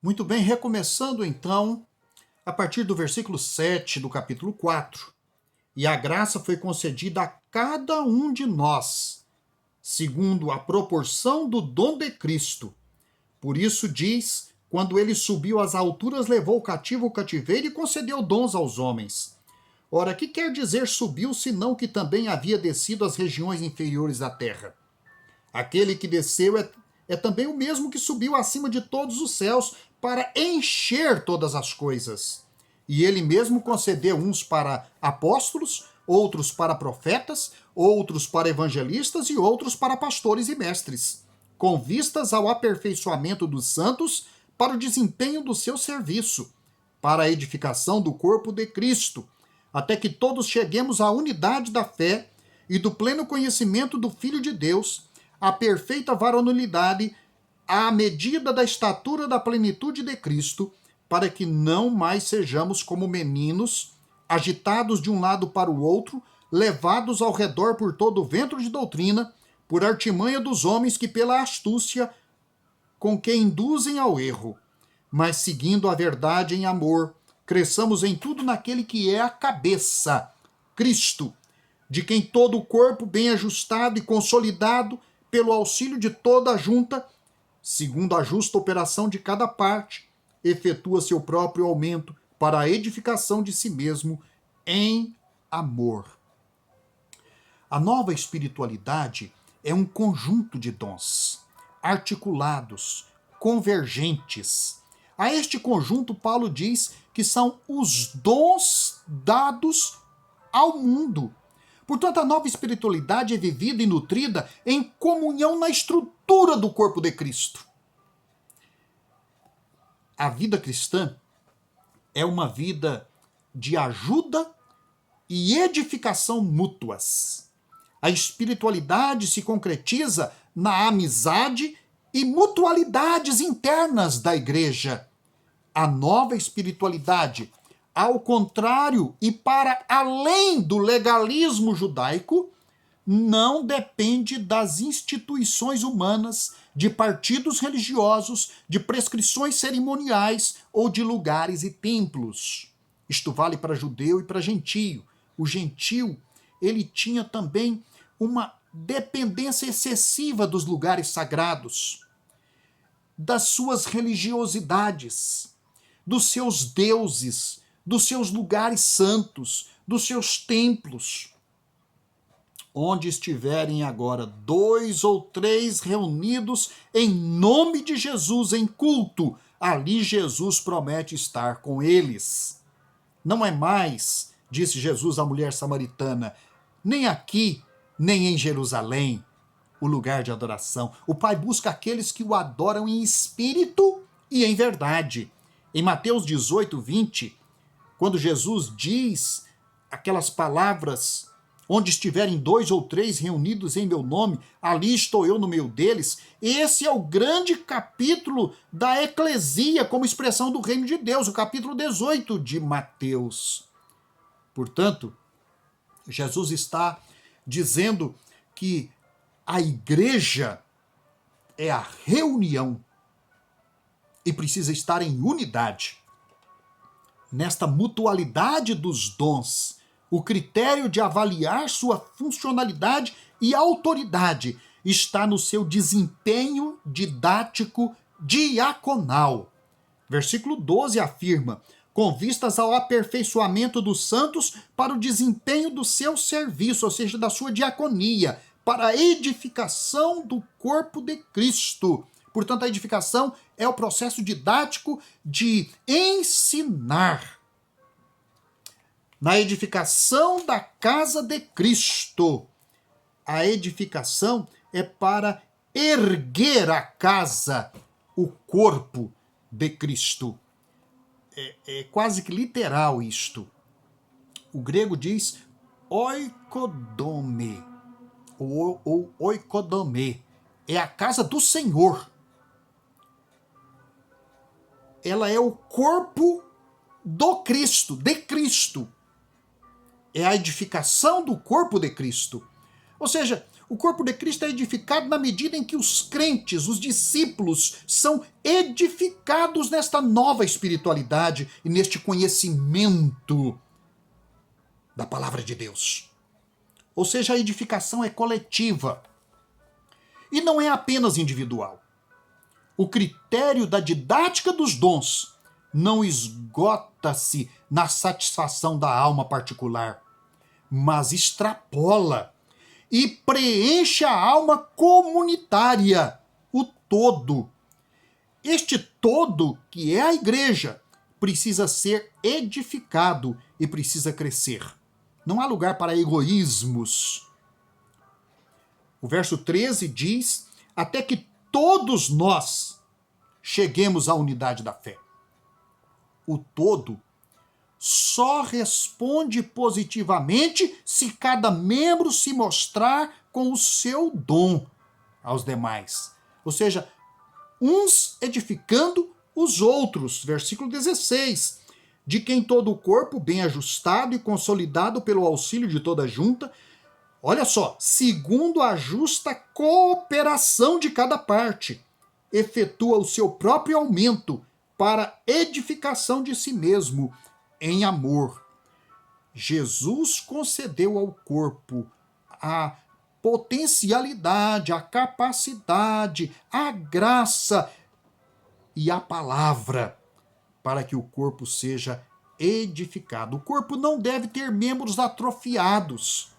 Muito bem, recomeçando então, a partir do versículo 7 do capítulo 4. E a graça foi concedida a cada um de nós, segundo a proporção do dom de Cristo. Por isso diz, quando ele subiu às alturas, levou o cativo o cativeiro e concedeu dons aos homens. Ora, que quer dizer subiu, senão que também havia descido às regiões inferiores da terra? Aquele que desceu é também o mesmo que subiu acima de todos os céus para encher todas as coisas. E ele mesmo concedeu uns para apóstolos, outros para profetas, outros para evangelistas e outros para pastores e mestres, com vistas ao aperfeiçoamento dos santos para o desempenho do seu serviço, para a edificação do corpo de Cristo, até que todos cheguemos à unidade da fé e do pleno conhecimento do Filho de Deus, à perfeita varonilidade, à medida da estatura da plenitude de Cristo, para que não mais sejamos como meninos, agitados de um lado para o outro, levados ao redor por todo o vento de doutrina, por artimanha dos homens que pela astúcia com que induzem ao erro, mas seguindo a verdade em amor, cresçamos em tudo naquele que é a cabeça, Cristo, de quem todo o corpo bem ajustado e consolidado pelo auxílio de toda a junta, segundo a justa operação de cada parte, efetua seu próprio aumento para a edificação de si mesmo em amor. A nova espiritualidade é um conjunto de dons, articulados, convergentes. A este conjunto, Paulo diz que são os dons dados ao mundo. Portanto, a nova espiritualidade é vivida e nutrida em comunhão na estrutura do corpo de Cristo. A vida cristã é uma vida de ajuda e edificação mútuas. A espiritualidade se concretiza na amizade e mutualidades internas da igreja. A nova espiritualidade, ao contrário e para além do legalismo judaico, não depende das instituições humanas, de partidos religiosos, de prescrições cerimoniais ou de lugares e templos. Isto vale para judeu e para gentio. O gentio, ele tinha também uma dependência excessiva dos lugares sagrados, das suas religiosidades, dos seus deuses, dos seus lugares santos, dos seus templos. Onde estiverem agora 2 ou 3 reunidos em nome de Jesus em culto, ali Jesus promete estar com eles. Não é mais, disse Jesus à mulher samaritana, nem aqui, nem em Jerusalém, o lugar de adoração. O Pai busca aqueles que o adoram em espírito e em verdade. Em Mateus 18, 20, quando Jesus diz aquelas palavras, onde estiverem 2 ou 3 reunidos em meu nome, ali estou eu no meio deles. Esse é o grande capítulo da eclesia como expressão do reino de Deus, o capítulo 18 de Mateus. Portanto, Jesus está dizendo que a igreja é a reunião e precisa estar em unidade. Nesta mutualidade dos dons, o critério de avaliar sua funcionalidade e autoridade está no seu desempenho didático diaconal. Versículo 12 afirma, com vistas ao aperfeiçoamento dos santos para o desempenho do seu serviço, ou seja, da sua diaconia, para a edificação do corpo de Cristo. Portanto, a edificação é o processo didático de ensinar. Na edificação da casa de Cristo. A edificação é para erguer a casa, o corpo de Cristo. É quase que literal isto. O grego diz oikodome, ou oikodome. É a casa do Senhor. Ela é o corpo do Cristo, de Cristo. É a edificação do corpo de Cristo. Ou seja, O corpo de Cristo é edificado na medida em que os crentes, os discípulos, são edificados nesta nova espiritualidade e neste conhecimento da palavra de Deus. Ou seja, a edificação é coletiva e não é apenas individual. O critério da didática dos dons não esgota-se na satisfação da alma particular, mas extrapola e preenche a alma comunitária, o todo. Este todo, que é a igreja, precisa ser edificado e precisa crescer. Não há lugar para egoísmos. O verso 13 diz: até que todos nós cheguemos à unidade da fé. O todo só responde positivamente se cada membro se mostrar com o seu dom aos demais. Ou seja, uns edificando os outros. Versículo 16. De quem todo o corpo, bem ajustado e consolidado pelo auxílio de toda junta, olha só, segundo a justa cooperação de cada parte, efetua o seu próprio aumento para edificação de si mesmo, em amor. Jesus concedeu ao corpo a potencialidade, a capacidade, a graça e a palavra para que o corpo seja edificado. O corpo não deve ter membros atrofiados.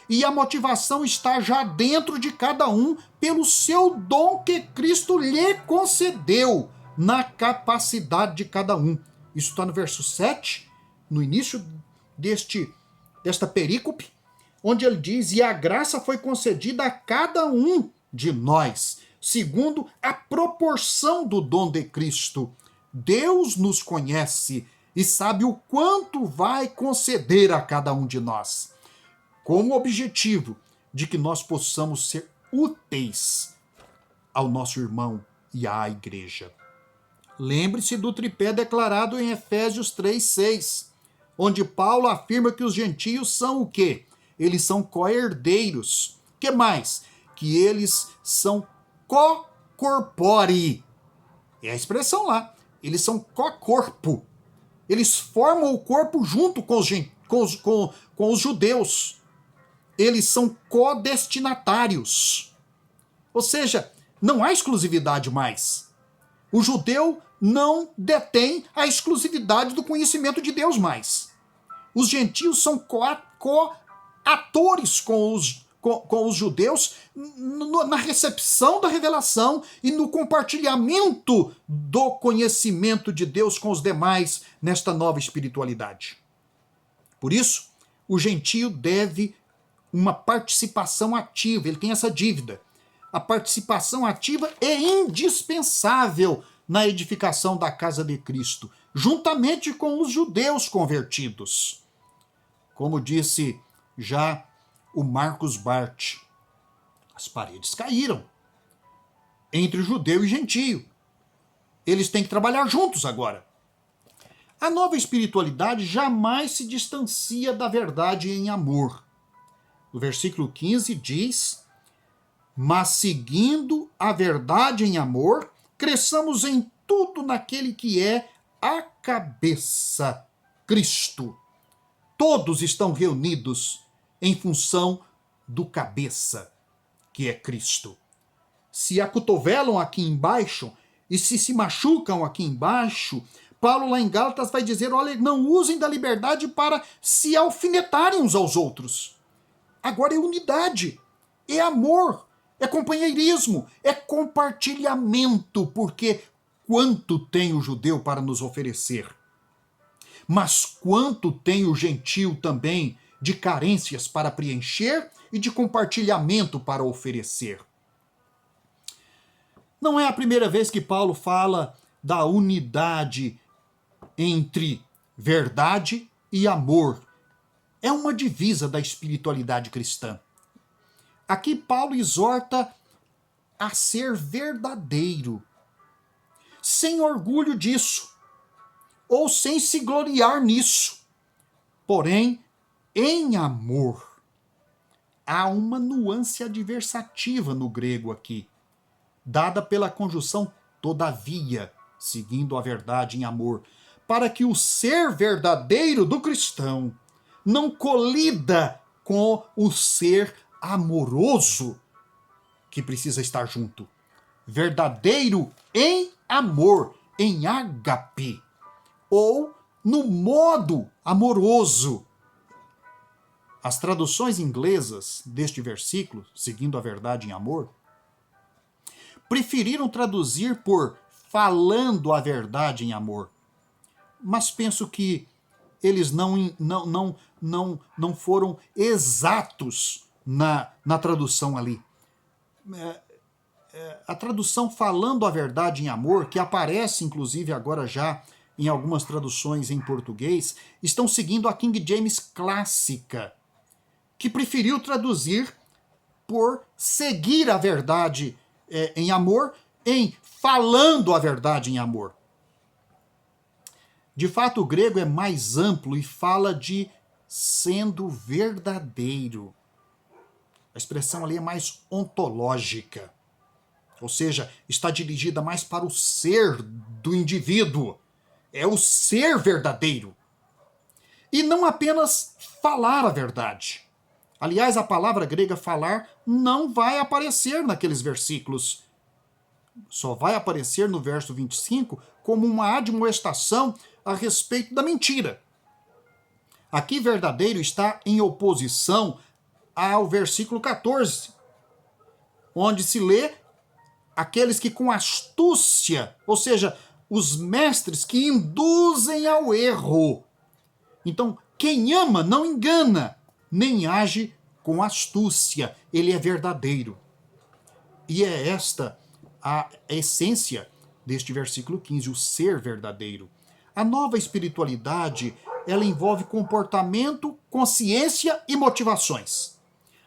E a motivação está já dentro de cada um pelo seu dom que Cristo lhe concedeu na capacidade de cada um. Isso está no verso 7, no início desta perícope, onde ele diz: e a graça foi concedida a cada um de nós, segundo a proporção do dom de Cristo. Deus nos conhece e sabe o quanto vai conceder a cada um de nós, com o objetivo de que nós possamos ser úteis ao nosso irmão e à igreja. Lembre-se do tripé declarado em Efésios 3:6, onde Paulo afirma que os gentios são o quê? Eles são co-herdeiros. Que mais? Que eles são co-corpore. É a expressão lá. Eles são co-corpo. Eles formam o corpo junto com os judeus. Eles são co-destinatários. Ou seja, não há exclusividade mais. O judeu não detém a exclusividade do conhecimento de Deus mais. Os gentios são co-atores com os judeus na recepção da revelação e no compartilhamento do conhecimento de Deus com os demais nesta nova espiritualidade. Por isso, o gentio deve uma participação ativa, ele tem essa dívida. A participação ativa é indispensável na edificação da casa de Cristo, juntamente com os judeus convertidos. Como disse já o Marcos Bart, as paredes caíram entre judeu e gentio. Eles têm que trabalhar juntos agora. A nova espiritualidade jamais se distancia da verdade em amor. O versículo 15 diz: mas seguindo a verdade em amor, cresçamos em tudo naquele que é a cabeça, Cristo. Todos estão reunidos em função do cabeça, que é Cristo. Se acotovelam aqui embaixo e se machucam aqui embaixo, Paulo lá em Gálatas vai dizer: olha, não usem da liberdade para se alfinetarem uns aos outros. Agora é unidade, é amor, é companheirismo, é compartilhamento, porque quanto tem o judeu para nos oferecer? Mas quanto tem o gentio também de carências para preencher e de compartilhamento para oferecer? Não é a primeira vez que Paulo fala da unidade entre verdade e amor. É uma divisa da espiritualidade cristã. Aqui Paulo exorta a ser verdadeiro, sem orgulho disso, ou sem se gloriar nisso, porém em amor. há uma nuance adversativa no grego aqui, dada pela conjunção todavia, seguindo a verdade em amor, para que o ser verdadeiro do cristão não colida com o ser amoroso que precisa estar junto. Verdadeiro em amor, em ágape, ou no modo amoroso. As traduções inglesas deste versículo, seguindo a verdade em amor, preferiram traduzir por falando a verdade em amor. Mas penso que eles não foram exatos na tradução ali. A tradução falando a verdade em amor, que aparece inclusive agora já em algumas traduções em português, estão seguindo a King James clássica, que preferiu traduzir por seguir a verdade em amor, em falando a verdade em amor. De fato, o grego é mais amplo e fala de sendo verdadeiro. A expressão ali é mais ontológica, ou seja, está dirigida mais para o ser do indivíduo. É o ser verdadeiro. E não apenas falar a verdade. Aliás, a palavra grega falar não vai aparecer naqueles versículos. Só vai aparecer no verso 25 como uma admoestação a respeito da mentira. Aqui verdadeiro está em oposição ao versículo 14, onde se lê aqueles que com astúcia, ou seja, os mestres que induzem ao erro. Então, quem ama não engana, nem age com astúcia. Ele é verdadeiro. E é esta a essência deste versículo 15, o ser verdadeiro. A nova espiritualidade, ela envolve comportamento, consciência e motivações.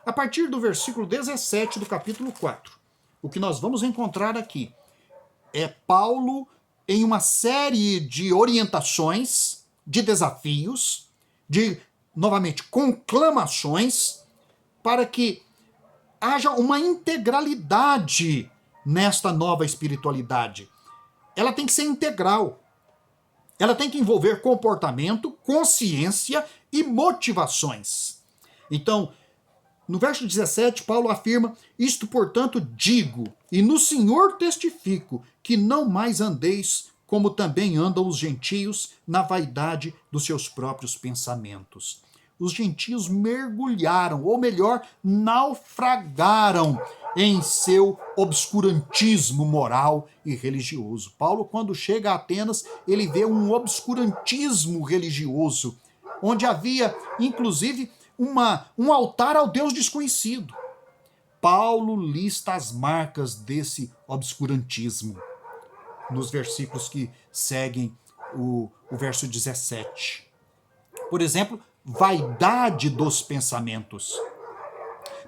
A partir do versículo 17 do capítulo 4, o que nós vamos encontrar aqui é Paulo em uma série de orientações, de desafios, de, novamente, conclamações, para que haja uma integralidade nesta nova espiritualidade. Ela tem que ser integral. Ela tem que envolver comportamento, consciência e motivações. Então, no verso 17, Paulo afirma: isto, portanto, digo, e no Senhor testifico, que não mais andeis como também andam os gentios na vaidade dos seus próprios pensamentos. Os gentios mergulharam, ou melhor, naufragaram em seu obscurantismo moral e religioso. Paulo, quando chega a Atenas, ele vê um obscurantismo religioso, onde havia, inclusive, um altar ao Deus desconhecido. Paulo lista as marcas desse obscurantismo nos versículos que seguem o verso 17. Por exemplo, vaidade dos pensamentos.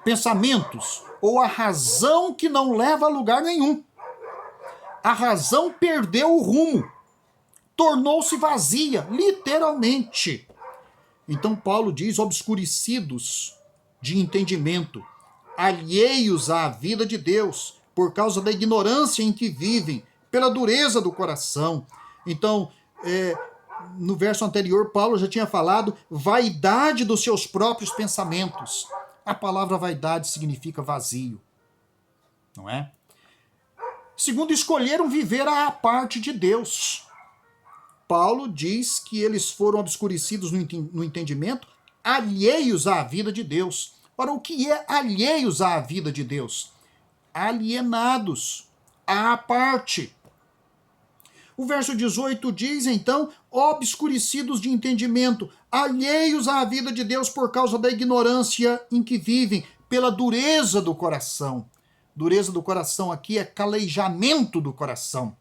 Pensamentos, ou a razão que não leva a lugar nenhum. A razão perdeu o rumo, tornou-se vazia, literalmente. Então Paulo diz: obscurecidos de entendimento, alheios à vida de Deus, por causa da ignorância em que vivem, pela dureza do coração. Então, no verso anterior, Paulo já tinha falado vaidade dos seus próprios pensamentos. A palavra vaidade significa vazio, não é? Segundo, escolheram viver à parte de Deus. Paulo diz que eles foram obscurecidos no entendimento, alheios à vida de Deus. Ora, o que é alheios à vida de Deus? Alienados, à parte. O verso 18 diz, então, obscurecidos de entendimento, alheios à vida de Deus por causa da ignorância em que vivem, pela dureza do coração. Dureza do coração aqui é calejamento do coração.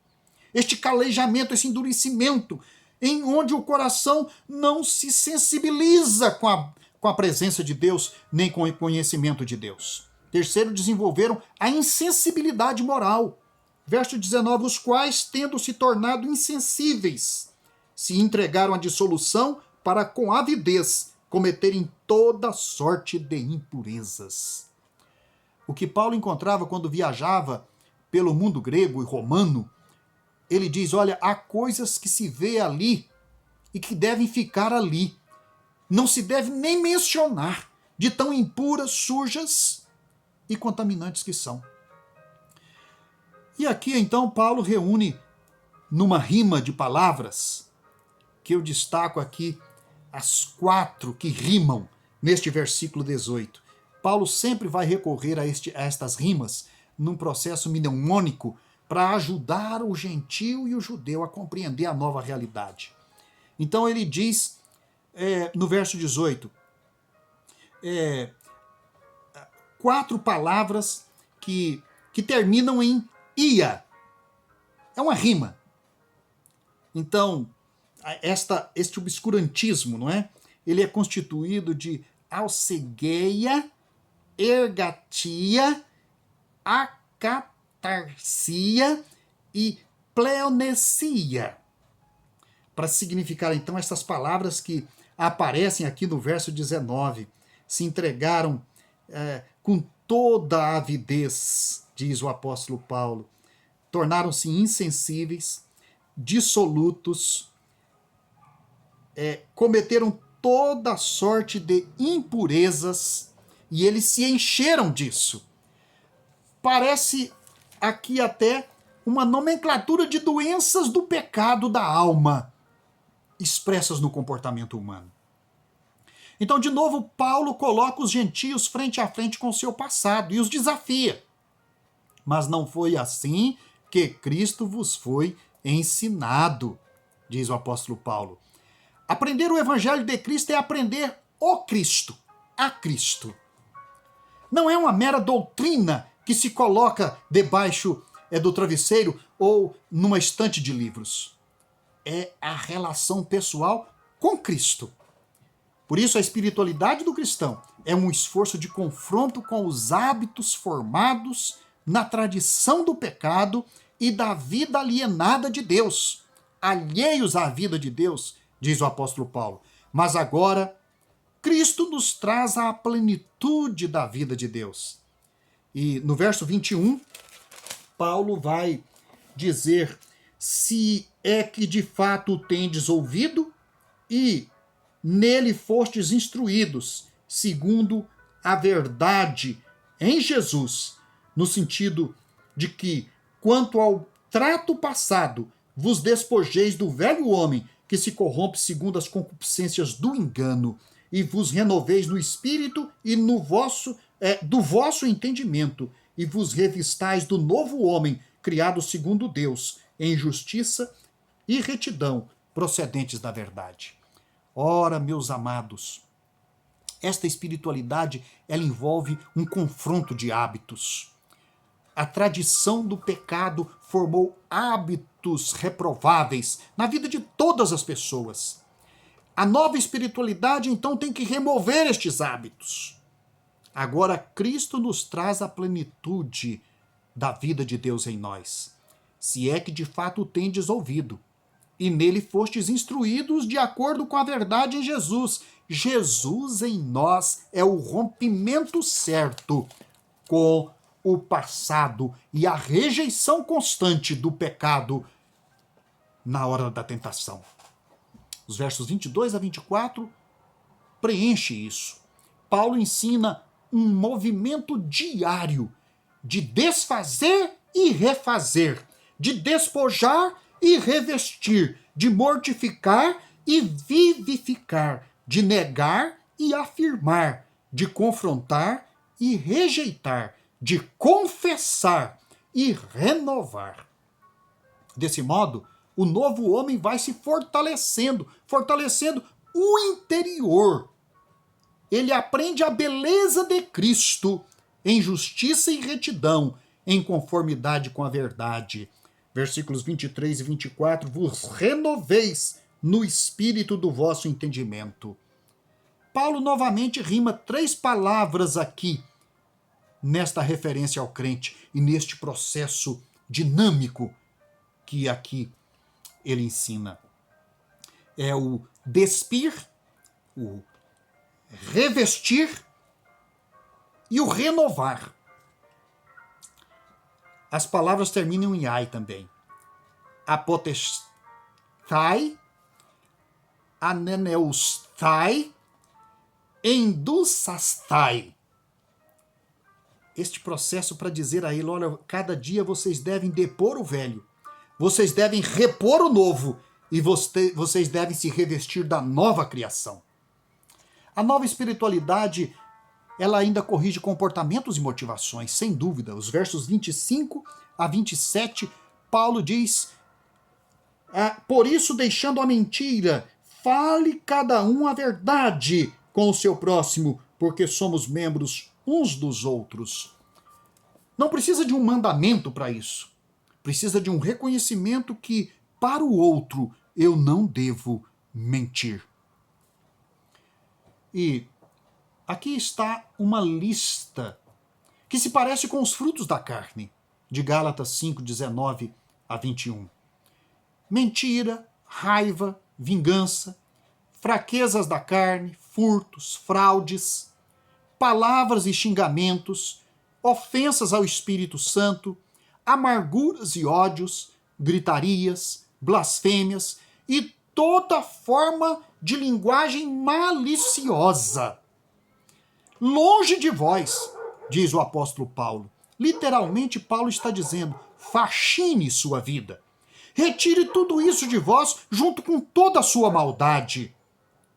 Este calejamento, esse endurecimento, em onde o coração não se sensibiliza com a presença de Deus, nem com o conhecimento de Deus. Terceiro, desenvolveram a insensibilidade moral. Verso 19, os quais, tendo se tornado insensíveis, se entregaram à dissolução para com avidez cometerem toda sorte de impurezas. O que Paulo encontrava quando viajava pelo mundo grego e romano, ele diz, olha, há coisas que se vê ali e que devem ficar ali. Não se deve nem mencionar de tão impuras, sujas e contaminantes que são. E aqui então Paulo reúne numa rima de palavras, que eu destaco aqui as 4 que rimam neste versículo 18. Paulo sempre vai recorrer a estas rimas num processo mnemônico para ajudar o gentio e o judeu a compreender a nova realidade. Então ele diz no verso 18, 4 palavras que terminam em ia. É uma rima. Então, este obscurantismo, não é? Ele é constituído de alcegueia, ergatia, acatarsia e pleonesia. Para significar, então, essas palavras que aparecem aqui no verso 19. Se entregaram com toda a avidez, diz o apóstolo Paulo. Tornaram-se insensíveis, dissolutos, cometeram toda sorte de impurezas e eles se encheram disso. Parece aqui até uma nomenclatura de doenças do pecado da alma, expressas no comportamento humano. Então, de novo, Paulo coloca os gentios frente a frente com o seu passado e os desafia. Mas não foi assim que Cristo vos foi ensinado, diz o apóstolo Paulo. Aprender o evangelho de Cristo é aprender o Cristo, a Cristo. Não é uma mera doutrina que se coloca debaixo do travesseiro ou numa estante de livros. É a relação pessoal com Cristo. Por isso, a espiritualidade do cristão é um esforço de confronto com os hábitos formados na tradição do pecado e da vida alienada de Deus, alheios à vida de Deus, diz o apóstolo Paulo. Mas agora, Cristo nos traz a plenitude da vida de Deus. E no verso 21, Paulo vai dizer, se é que de fato tendes ouvido e nele fostes instruídos, segundo a verdade em Jesus, no sentido de que, quanto ao trato passado, vos despojeis do velho homem, que se corrompe segundo as concupiscências do engano, e vos renoveis no espírito e do vosso entendimento, e vos revistais do novo homem, criado segundo Deus, em justiça e retidão, procedentes da verdade. Ora, meus amados, esta espiritualidade, ela envolve um confronto de hábitos. A tradição do pecado formou hábitos reprováveis na vida de todas as pessoas. A nova espiritualidade, então, tem que remover estes hábitos. Agora, Cristo nos traz a plenitude da vida de Deus em nós. Se é que de fato tendes ouvido, e nele fostes instruídos de acordo com a verdade em Jesus. Jesus em nós é o rompimento certo com o passado e a rejeição constante do pecado na hora da tentação. Os versos 22 a 24 preenche isso. Paulo ensina um movimento diário de desfazer e refazer, de despojar e revestir, de mortificar e vivificar, de negar e afirmar, de confrontar e rejeitar, de confessar e renovar. Desse modo, o novo homem vai se fortalecendo o interior. Ele aprende a beleza de Cristo em justiça e retidão, em conformidade com a verdade. Versículos 23 e 24, vos renoveis no espírito do vosso entendimento. Paulo novamente rima 3 palavras aqui, nesta referência ao crente e neste processo dinâmico que aqui ele ensina. É o despir, o revestir e o renovar. As palavras terminam em ai também. Apotestai, aneneustai, endusastai. Este processo para dizer a ele, olha, cada dia vocês devem depor o velho, vocês devem repor o novo e vocês devem se revestir da nova criação. A nova espiritualidade, ela ainda corrige comportamentos e motivações, sem dúvida. Os versos 25 a 27, Paulo diz, por isso, deixando a mentira, fale cada um a verdade com o seu próximo, porque somos membros uns dos outros. Não precisa de um mandamento para isso. Precisa de um reconhecimento que, para o outro, eu não devo mentir. E aqui está uma lista que se parece com os frutos da carne, de Gálatas 5, 19 a 21. Mentira, raiva, vingança, fraquezas da carne, furtos, fraudes, palavras e xingamentos, ofensas ao Espírito Santo, amarguras e ódios, gritarias, blasfêmias e toda forma de linguagem maliciosa. Longe de vós, diz o apóstolo Paulo. Literalmente, Paulo está dizendo, faxine sua vida. Retire tudo isso de vós junto com toda a sua maldade.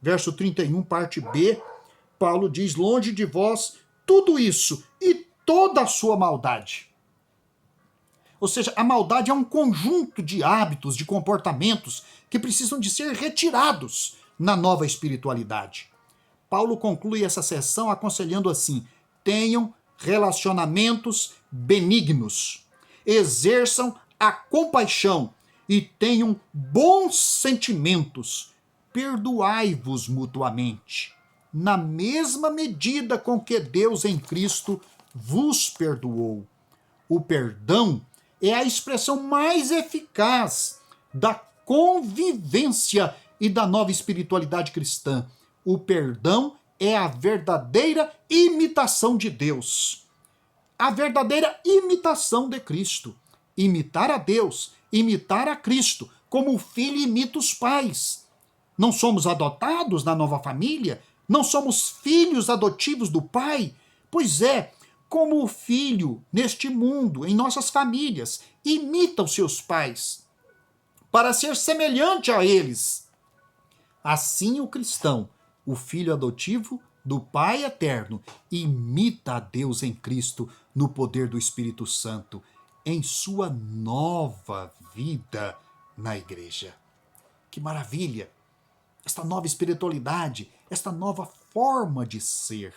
Verso 31, parte B, Paulo diz, longe de vós tudo isso e toda a sua maldade. Ou seja, a maldade é um conjunto de hábitos, de comportamentos que precisam de ser retirados na nova espiritualidade. Paulo conclui essa sessão aconselhando assim, tenham relacionamentos benignos, exerçam a compaixão e tenham bons sentimentos, perdoai-vos mutuamente, na mesma medida com que Deus em Cristo vos perdoou. O perdão é a expressão mais eficaz da convivência e da nova espiritualidade cristã. O perdão é a verdadeira imitação de Deus. A verdadeira imitação de Cristo. Imitar a Deus, imitar a Cristo, como o filho imita os pais. Não somos adotados na nova família? Não somos filhos adotivos do Pai? Pois é, como o filho neste mundo, em nossas famílias, imita os seus pais, para ser semelhante a eles. Assim o cristão, o filho adotivo do Pai eterno, imita a Deus em Cristo no poder do Espírito Santo, em sua nova vida na igreja. Que maravilha! Esta nova espiritualidade, esta nova forma de ser.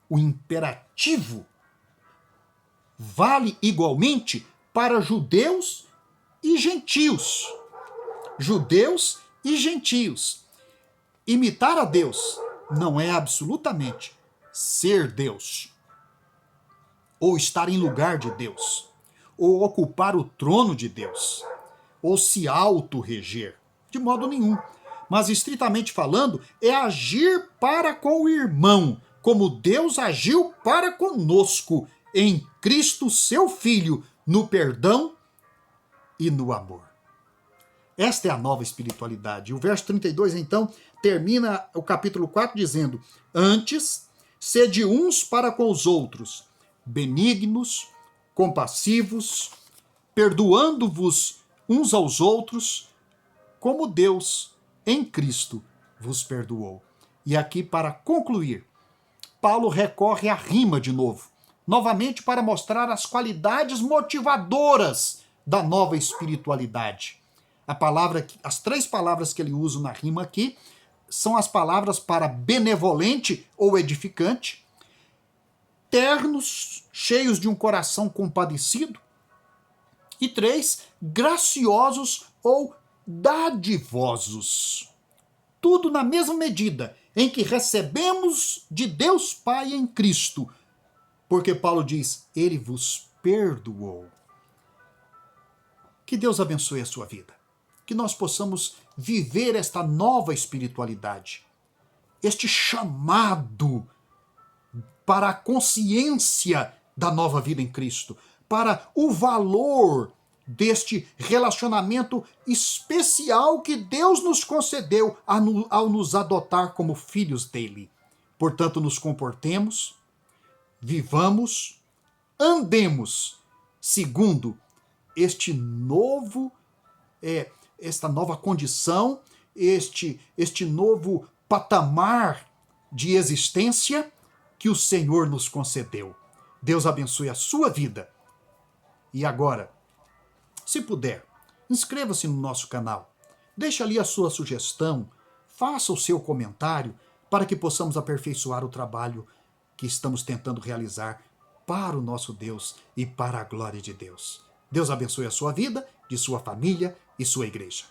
O imperativo vale igualmente para judeus e gentios. Judeus e gentios. Imitar a Deus não é absolutamente ser Deus, ou estar em lugar de Deus, ou ocupar o trono de Deus, ou se auto-reger, de modo nenhum. Mas, estritamente falando, é agir para com o irmão, como Deus agiu para conosco, em Cristo, seu Filho, no perdão e no amor. Esta é a nova espiritualidade. O verso 32, então, termina o capítulo 4 dizendo, antes, sede uns para com os outros, benignos, compassivos, perdoando-vos uns aos outros, como Deus, em Cristo, vos perdoou. E aqui, para concluir, Paulo recorre à rima de novo, novamente para mostrar as qualidades motivadoras da nova espiritualidade. As três palavras que ele usa na rima aqui são as palavras para benevolente ou edificante, ternos, cheios de um coração compadecido, e 3, graciosos ou dadivosos. Tudo na mesma medida em que recebemos de Deus Pai em Cristo, porque Paulo diz, ele vos perdoou. Que Deus abençoe a sua vida. Que nós possamos viver esta nova espiritualidade. este chamado para a consciência da nova vida em Cristo, para o valor deste relacionamento especial que Deus nos concedeu ao nos adotar como filhos dele. Portanto, nos comportemos, vivamos, andemos segundo este novo, esta nova condição, este novo patamar de existência que o Senhor nos concedeu. Deus abençoe a sua vida. E agora, se puder, inscreva-se no nosso canal. Deixe ali a sua sugestão, faça o seu comentário para que possamos aperfeiçoar o trabalho que estamos tentando realizar para o nosso Deus e para a glória de Deus. Deus abençoe a sua vida, de sua família e sua igreja.